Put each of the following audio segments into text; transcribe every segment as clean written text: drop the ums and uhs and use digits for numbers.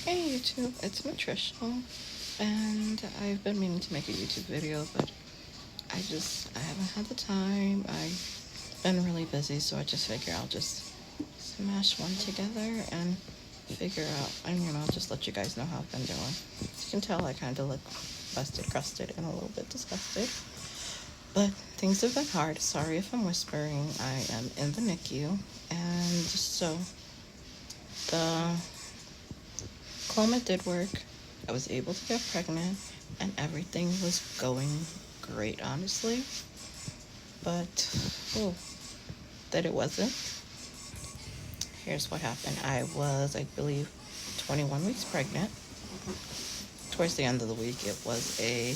Hey YouTube, it's Nutritional, and I've been meaning to make a YouTube video, but I haven't had the time. I've been really busy, so I just figure I'll just smash one together and figure out, and I'll just let you guys know how I've been doing. As you can tell, I kind of look busted, crusted, and a little bit disgusted, but things have been hard. Sorry if I'm whispering. I am in the NICU, and so the Clomid did work. I was able to get pregnant, and everything was going great, honestly. But, oh, that it wasn't. Here's what happened. I was, I believe, 21 weeks pregnant. Towards the end of the week, it was a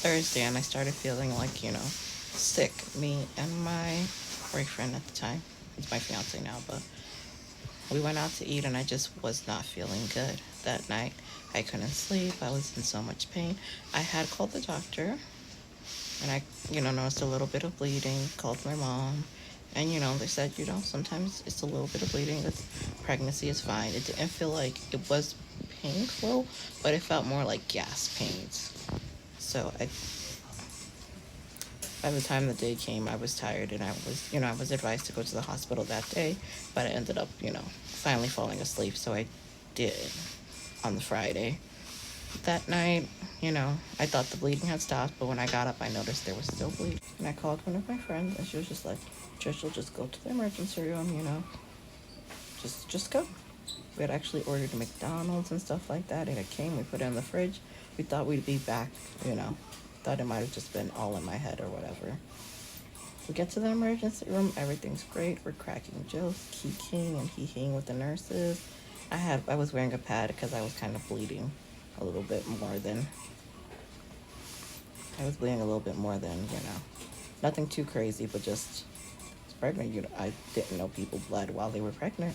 Thursday, and I started feeling like, sick. Me and my boyfriend at the time, he's my fiance now, but we went out to eat, and I just was not feeling good that night. I couldn't sleep. I was in so much pain. I had called the doctor, and I, noticed a little bit of bleeding. Called my mom, and they said, sometimes it's a little bit of bleeding. That's pregnancy is fine. It didn't feel like it was painful, but it felt more like gas pains. So by the time the day came, I was tired, and I was advised to go to the hospital that day, but I ended up, finally falling asleep. So I did on the Friday. That night, I thought the bleeding had stopped, but when I got up, I noticed there was still bleeding. And I called one of my friends, and she was just like, Trish, just go to the emergency room, just go. We had actually ordered McDonald's and stuff like that, and it came, we put it in the fridge. We thought we'd be back, thought it might have just been all in my head or whatever. We get to the emergency room, everything's great. We're cracking jokes, kikiing and hee-heeing with the nurses. I was wearing a pad because I was kind of bleeding a little bit more than, nothing too crazy, but just pregnant. I didn't know people bled while they were pregnant.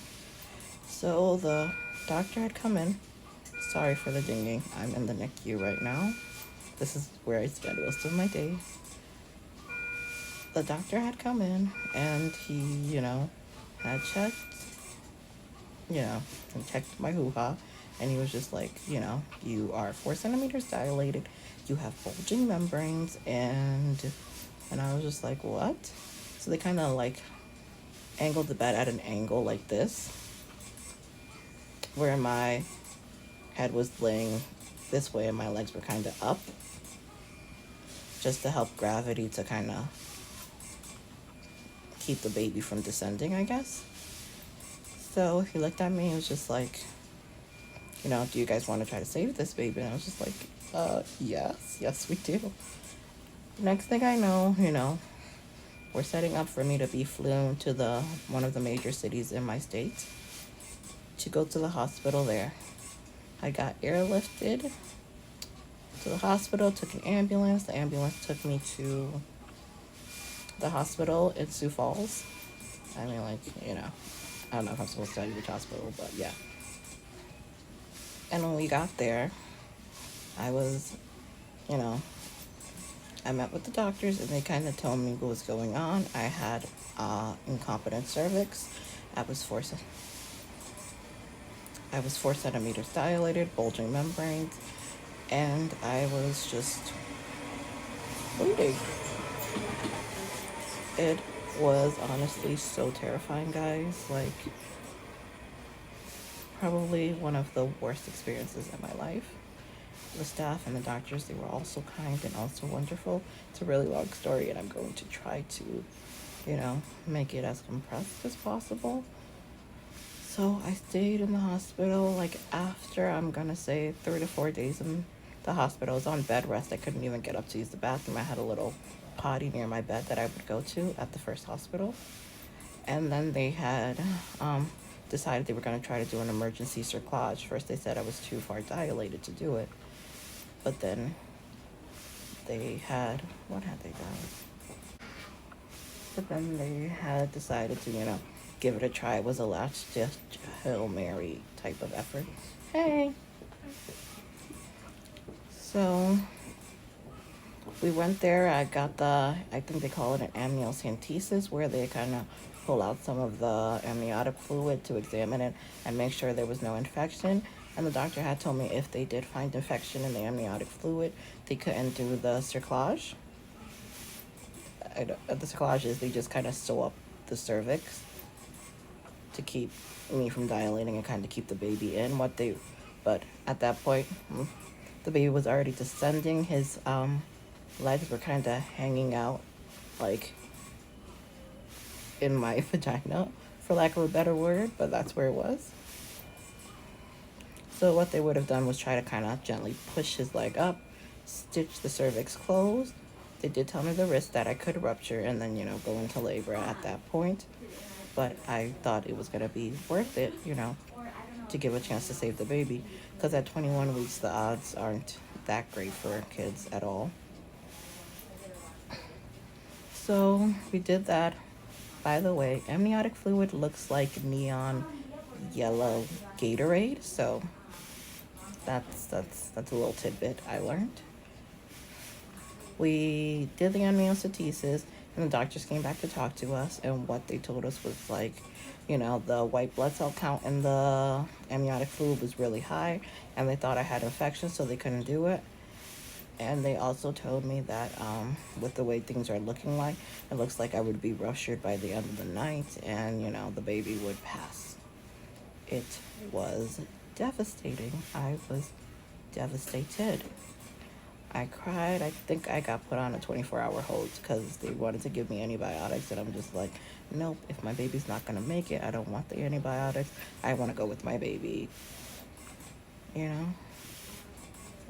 So the doctor had come in. Sorry for the dinging. I'm in the NICU right now. This is where I spend most of my day. The doctor had come in, and he, had checked, and checked my hoo-ha, and he was just like, you are 4 centimeters dilated, you have bulging membranes, and I was just like, what? So they kind of like angled the bed at an angle like this, where my head was laying this way and my legs were kind of up, just to help gravity to kind of keep the baby from descending, I guess. So he looked at me and was just like, do you guys want to try to save this baby? And I was just like, yes, we do. Next thing I know, we're setting up for me to be flown to one of the major cities in my state to go to the hospital there. I got airlifted to the hospital, took an ambulance. The ambulance took me to the hospital in Sioux Falls. I mean, I don't know if I'm supposed to tell you which hospital, but yeah. And when we got there, I was, I met with the doctors, and they kind of told me what was going on. I had incompetent cervix. I was 4 centimeters dilated, bulging membranes, and I was just bleeding. It was honestly so terrifying, guys. Like, probably one of the worst experiences in my life. The staff and the doctors, they were all so kind and also wonderful. It's a really long story, and I'm going to try to, make it as compressed as possible. So I stayed in the hospital, like, after, I'm gonna say, 3 to 4 days in the hospital. I was on bed rest. I couldn't even get up to use the bathroom. I had a little potty near my bed that I would go to at the first hospital. And then they had decided they were going to try to do an emergency cerclage. First they said I was too far dilated to do it. But then what had they done? But then they had decided to, give it a try. It was a last just Hail Mary type of effort. Hey. So we went there. I got I think they call it an amniocentesis, where they kind of pull out some of the amniotic fluid to examine it and make sure there was no infection. And the doctor had told me if they did find infection in the amniotic fluid, they couldn't do the cerclage. The cerclage is they just kind of sew up the cervix to keep me from dilating and kind of keep the baby in. But at that point, the baby was already descending. His legs were kind of hanging out, like in my vagina, for lack of a better word, but that's where it was. So what they would have done was try to kind of gently push his leg up, stitch the cervix closed. They did tell me the risk that I could rupture and then, go into labor at that point. But I thought it was going to be worth it, to give a chance to save the baby. Because at 21 weeks, the odds aren't that great for kids at all. So we did that. By the way, amniotic fluid looks like neon yellow Gatorade. So that's a little tidbit I learned. We did the amniocentesis, and the doctors came back to talk to us, and what they told us was like, the white blood cell count in the amniotic fluid was really high, and they thought I had infection, so they couldn't do it. And they also told me that with the way things are looking like, it looks like I would be ruptured by the end of the night, and, the baby would pass. It was devastating. I was devastated. I cried. I think I got put on a 24-hour hold because they wanted to give me antibiotics, and I'm just like, nope, if my baby's not going to make it, I don't want the antibiotics. I want to go with my baby, And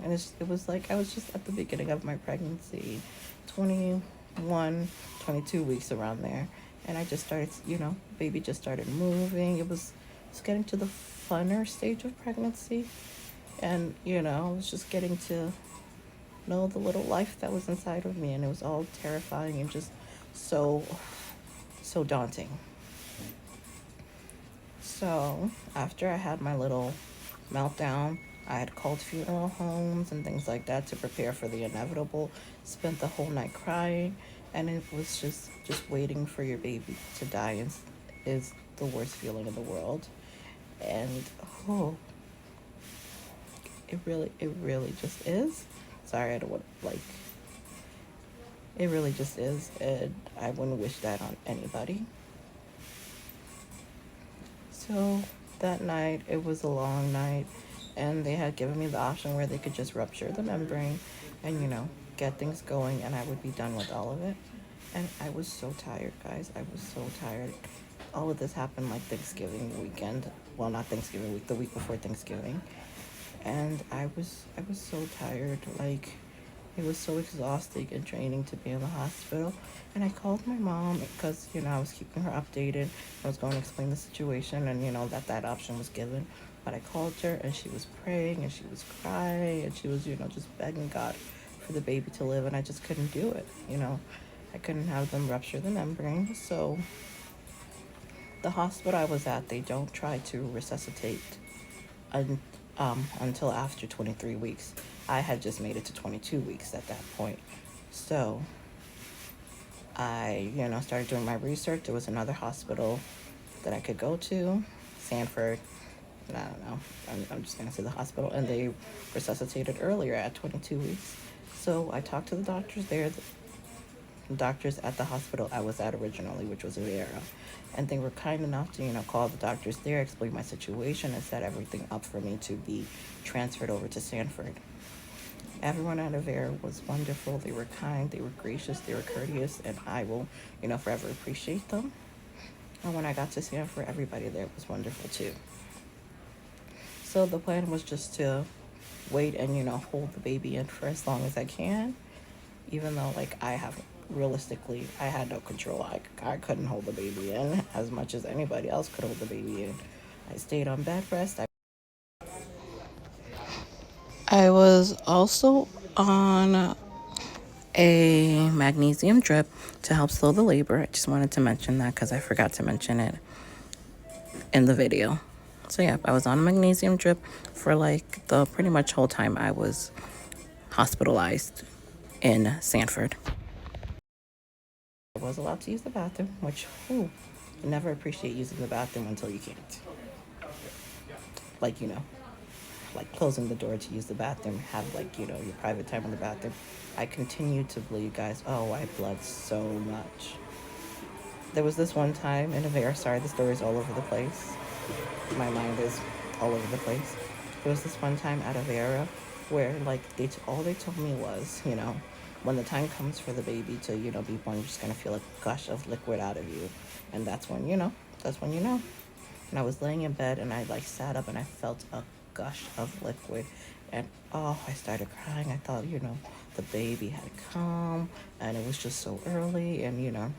it was like I was just at the beginning of my pregnancy, 21, 22 weeks around there. And I just started, baby just started moving. It was getting to the funner stage of pregnancy. And, I was just getting to know the little life that was inside of me, and it was all terrifying and just so daunting. So after I had my little meltdown, I had called funeral homes and things like that to prepare for the inevitable. Spent the whole night crying, and it was just waiting for your baby to die is the worst feeling in the world. And it really just is. Sorry, I don't want it really just is, and I wouldn't wish that on anybody. So that night, it was a long night, and they had given me the option where they could just rupture the membrane and, get things going, and I would be done with all of it. And I was so tired, guys. I was so tired. All of this happened like Thanksgiving weekend. Well, not Thanksgiving week, the week before Thanksgiving. And I was so tired. Like, it was so exhausting and draining to be in the hospital. And I called my mom because, I was keeping her updated. I was going to explain the situation and, that option was given. But I called her, and she was praying, and she was crying, and she was, just begging God for the baby to live. And I just couldn't do it. I couldn't have them rupture the membrane. So the hospital I was at, they don't try to resuscitate until after 23 weeks. I had just made it to 22 weeks at that point. So I, started doing my research. There was another hospital that I could go to, Sanford. I don't know. I'm just going to say the hospital. And they resuscitated earlier at 22 weeks. So I talked to the doctors there, the doctors at the hospital I was at originally, which was Vera. And they were kind enough to, call the doctors there, explain my situation, and set everything up for me to be transferred over to Sanford. Everyone at Vera was wonderful. They were kind, they were gracious, they were courteous, and I will, forever appreciate them. And when I got to Sanford, everybody there was wonderful too. So the plan was just to wait and, hold the baby in for as long as I can, even though, realistically, I had no control. I couldn't hold the baby in as much as anybody else could hold the baby in. I stayed on bed rest. I was also on a magnesium drip to help slow the labor. I just wanted to mention that because I forgot to mention it in the video. So yeah, I was on a magnesium drip for the pretty much whole time I was hospitalized in Sanford. I was allowed to use the bathroom, which, never appreciate using the bathroom until you can't. Like, like closing the door to use the bathroom, have like, your private time in the bathroom. I continue to bleed, guys. Oh, I bled so much. There was this one time in a very, sorry, the story is all over the place. My mind is all over the place. There was this one time at Avera where like all they told me was, when the time comes for the baby to, be born, you're just gonna feel a gush of liquid out of you. And that's when you know. And I was laying in bed and I like sat up and I felt a gush of liquid. And oh, I started crying. I thought, the baby had come and it was just so early. And,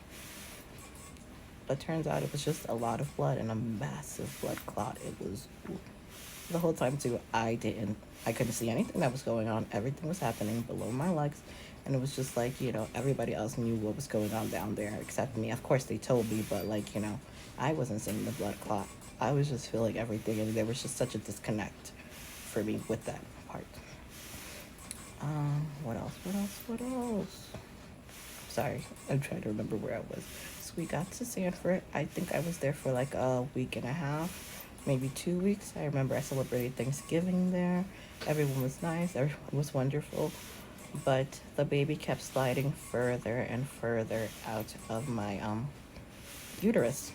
but turns out it was just a lot of blood and a massive blood clot. It was the whole time too. I couldn't see anything that was going on. Everything was happening below my legs. And it was just like, everybody else knew what was going on down there except me. Of course they told me, but like, I wasn't seeing the blood clot. I was just feeling everything, and there was just such a disconnect for me with that part. What else? Sorry, I'm trying to remember where I was. So we got to Sanford. I think I was there for like a week and a half, maybe 2 weeks. I remember I celebrated Thanksgiving there. Everyone was nice. Everyone was wonderful. But the baby kept sliding further and further out of my uterus.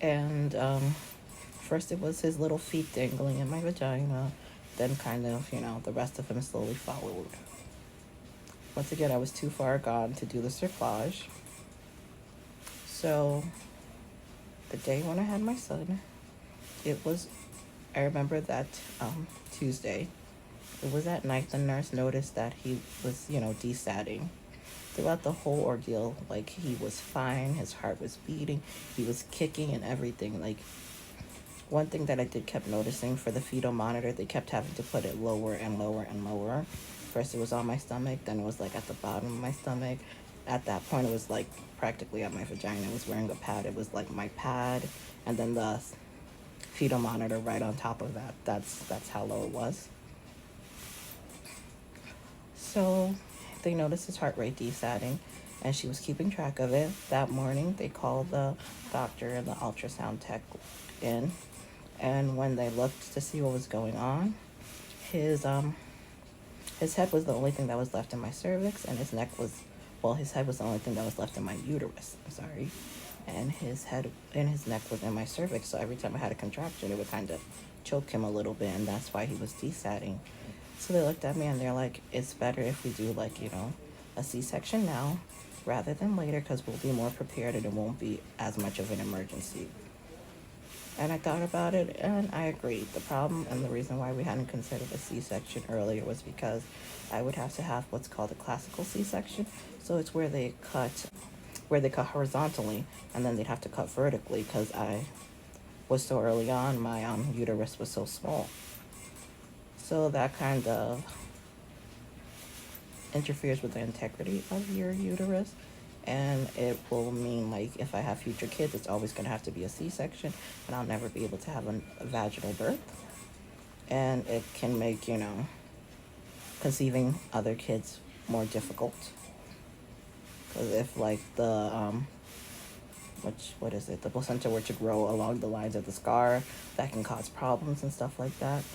And first it was his little feet dangling in my vagina. Then kind of, the rest of him slowly followed. Once again, I was too far gone to do the cerclage. So the day when I had my son, I remember that Tuesday. It was at night. The nurse noticed that he was, desatting. Throughout the whole ordeal, like, he was fine. His heart was beating. He was kicking and everything. Like, one thing that I did kept noticing for the fetal monitor, they kept having to put it lower and lower and lower. First it was on my stomach, then it was like at the bottom of my stomach. At that point, it was like practically at my vagina. I was wearing a pad. It was like my pad, and then the fetal monitor right on top of that. That's how low it was. So they noticed his heart rate desatting, and she was keeping track of it. That morning, they called the doctor and the ultrasound tech in, and when they looked to see what was going on, his head was the only thing that was left in my cervix, and his head was the only thing that was left in my uterus. I'm sorry. And his head and his neck was in my cervix, so every time I had a contraction, it would kind of choke him a little bit, and that's why he was desatting. So they looked at me and they're like, it's better if we do like, a C-section now rather than later, because we'll be more prepared and it won't be as much of an emergency. And I thought about it and I agreed. The problem and the reason why we hadn't considered a C-section earlier was because I would have to have what's called a classical C-section. So it's where they cut horizontally and then they'd have to cut vertically, because I was so early on, my uterus was so small. So that kind of interferes with the integrity of your uterus. And it will mean, like, if I have future kids, it's always going to have to be a C-section. And I'll never be able to have a vaginal birth. And it can make, conceiving other kids more difficult. Because if, like, the placenta were to grow along the lines of the scar, that can cause problems and stuff like that.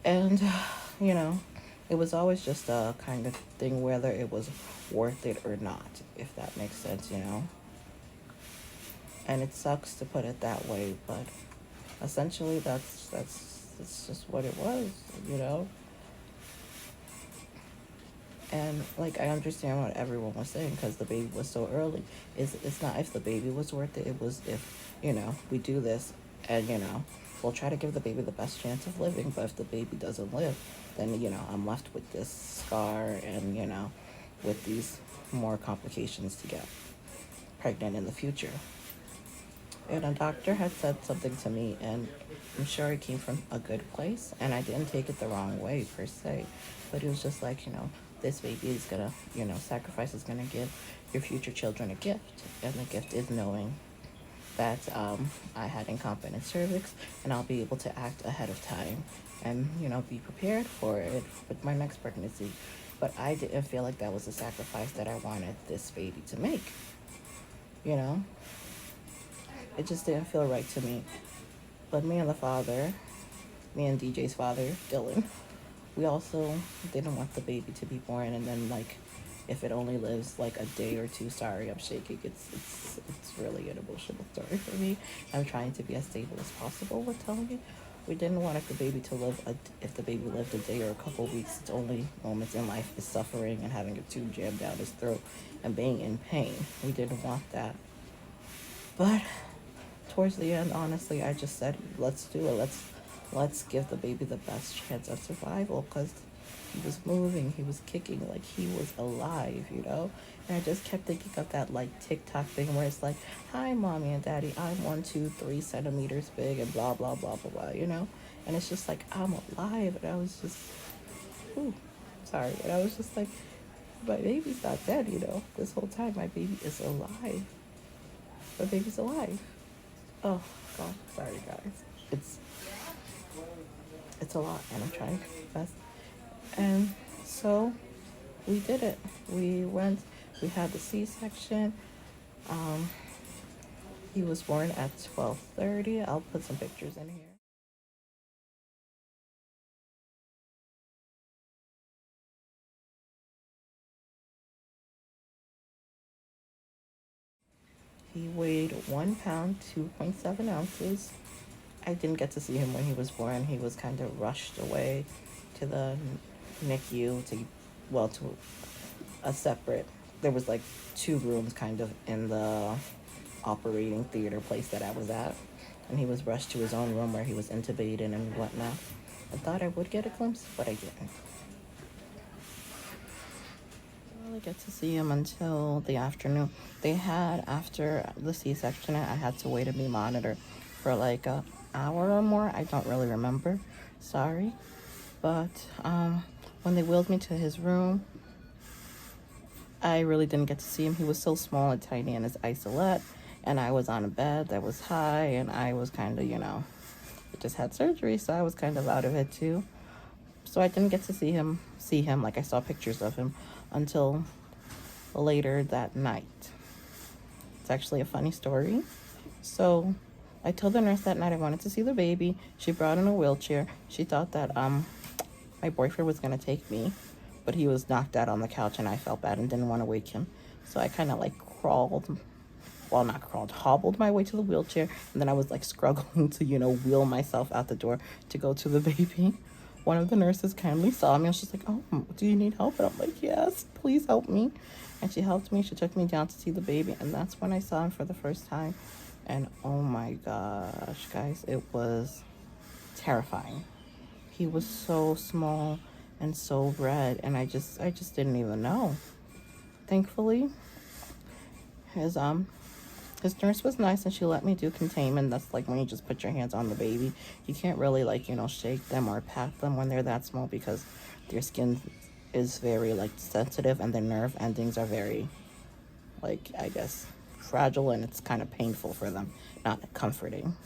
And, it was always just a kind of thing whether it was worth it or not, if that makes sense, And it sucks to put it that way, but essentially that's just what it was, And, like, I understand what everyone was saying, because the baby was so early. It's not if the baby was worth it. It was if, we do this and, we'll try to give the baby the best chance of living. But if the baby doesn't live, then, I'm left with this scar and, with these more complications to get pregnant in the future. And a doctor had said something to me, and I'm sure it came from a good place. And I didn't take it the wrong way, per se. But it was just like, this baby is going to, sacrifice is going to give your future children a gift. And the gift is knowing that I had incompetent cervix, and I'll be able to act ahead of time and, be prepared for it with my next pregnancy. But I didn't feel like that was a sacrifice that I wanted this baby to make. you know? It just didn't feel right to me. But me and the father, me and DJ's father, Dylan, we also didn't want the baby to be born and then like if it only lives like a day or two, sorry, I'm shaking. It's really an emotional story for me. I'm trying to be as stable as possible with telling you. We didn't want if the baby to live if the baby lived a day or a couple of weeks. Its only moments in life is suffering and having a tube jammed down his throat and being in pain. We didn't want that. But towards the end, honestly, I just said, let's do it. Let's give the baby the best chance of survival because he was moving, he was kicking, like he was alive, you know? And I just kept thinking of that like TikTok thing where it's like, hi, mommy and daddy, I'm 1, 2, 3 centimeters big and blah, blah, blah, blah, blah, you know? And it's just like, I'm alive. And I was just, ooh, sorry. And I was just like, my baby's not dead, you know? This whole time, my baby is alive. My baby's alive. Oh, God, sorry, guys. It's it's a lot, and I'm trying to be best. And so we did it. We went. We had the C-section. Um, he was born at 12:30. I'll put some pictures in here. He weighed 1 pound, 2.7 ounces. I didn't get to see him when he was born. He was kind of rushed away to the NICU to a separate. There was like two rooms kind of in the operating theater place that I was at, and he was rushed to his own room where he was intubated and whatnot. I thought I would get a glimpse, but I didn't. Didn't really get to see him until the afternoon. They had after the C-section, I had to wait and be monitored for like a hour or more. I don't really remember. Sorry, but when they wheeled me to his room, I really didn't get to see him. He was so small and tiny in his isolette, and I was on a bed that was high, and I was kind of, I just had surgery, so I was kind of out of it too. So I didn't get to see him like I saw pictures of him until later that night. It's actually a funny story. So I told the nurse that night I wanted to see the baby. She brought in a wheelchair. She thought that my boyfriend was gonna take me, but he was knocked out on the couch and I felt bad and didn't want to wake him. So I kind of like not crawled, hobbled my way to the wheelchair. And then I was like struggling to, wheel myself out the door to go to the baby. One of the nurses kindly saw me and she's like, oh, do you need help? And I'm like, yes, please help me. And she helped me. She took me down to see the baby. And that's when I saw him for the first time. And oh my gosh, guys, it was terrifying. He was so small and so red, and I just didn't even know. Thankfully, his nurse was nice and she let me do containment. That's like when you just put your hands on the baby. You can't really like, shake them or pat them when they're that small because their skin is very like sensitive and their nerve endings are very like, I guess, fragile, and it's kind of painful for them, not comforting.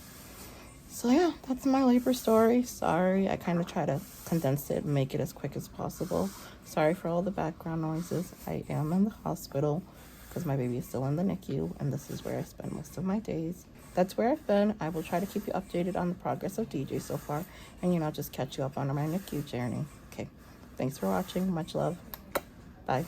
So yeah, that's my labor story. Sorry, I kind of try to condense it and make it as quick as possible. Sorry for all the background noises. I am in the hospital because my baby is still in the NICU, and this is where I spend most of my days. That's where I've been. I will try to keep you updated on the progress of DJ so far, and just catch you up on my NICU journey. Okay, thanks for watching. Much love. Bye.